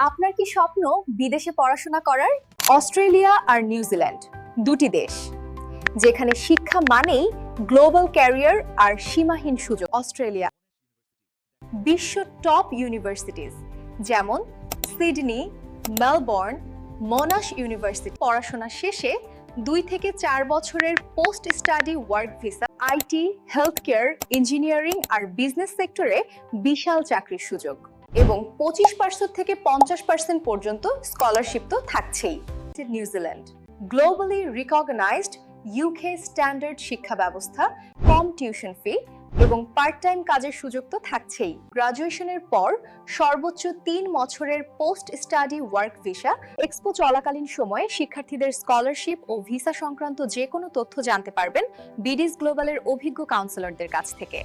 আপনার কি স্বপ্ন বিদেশে পড়াশোনা করার? অস্ট্রেলিয়া আর নিউজিল্যান্ড দুটি দেশ যেখানে শিক্ষা মানেই গ্লোবাল ক্যারিয়ার আর সীমাহীন সুযোগ। অস্ট্রেলিয়া বিশ্ব টপ ইউনিভার্সিটিজ যেমন সিডনি, মেলবোর্ন, মোনাশ ইউনিভার্সিটি। পড়াশোনা শেষে 2 থেকে 4 বছরের post study work visa, IT, health care, engineering আর বিজনেস সেক্টরে বিশাল চাকরির সুযোগ এবং 25% থেকে 50% পর্যন্ত স্কলারশিপ তো থাকছেই। New Zealand globally recognised UK standard শিক্ষা ব্যবস্থা, কম টিউশন ফি এবং পার্ট টাইম কাজের সুযোগ তো থাকছেই। গ্রাজুয়েশনের পর সর্বোচ্চ 3 বছরের post study work visa. Expo চলাকালীন সময়ে শিক্ষার্থীদের স্কলারশিপ ও ভিসা সংক্রান্ত যে কোনো তথ্য জানতে পারবেন বিডিস গ্লোবালের অভিজ্ঞ কাউন্সিলরদের কাছ থেকে।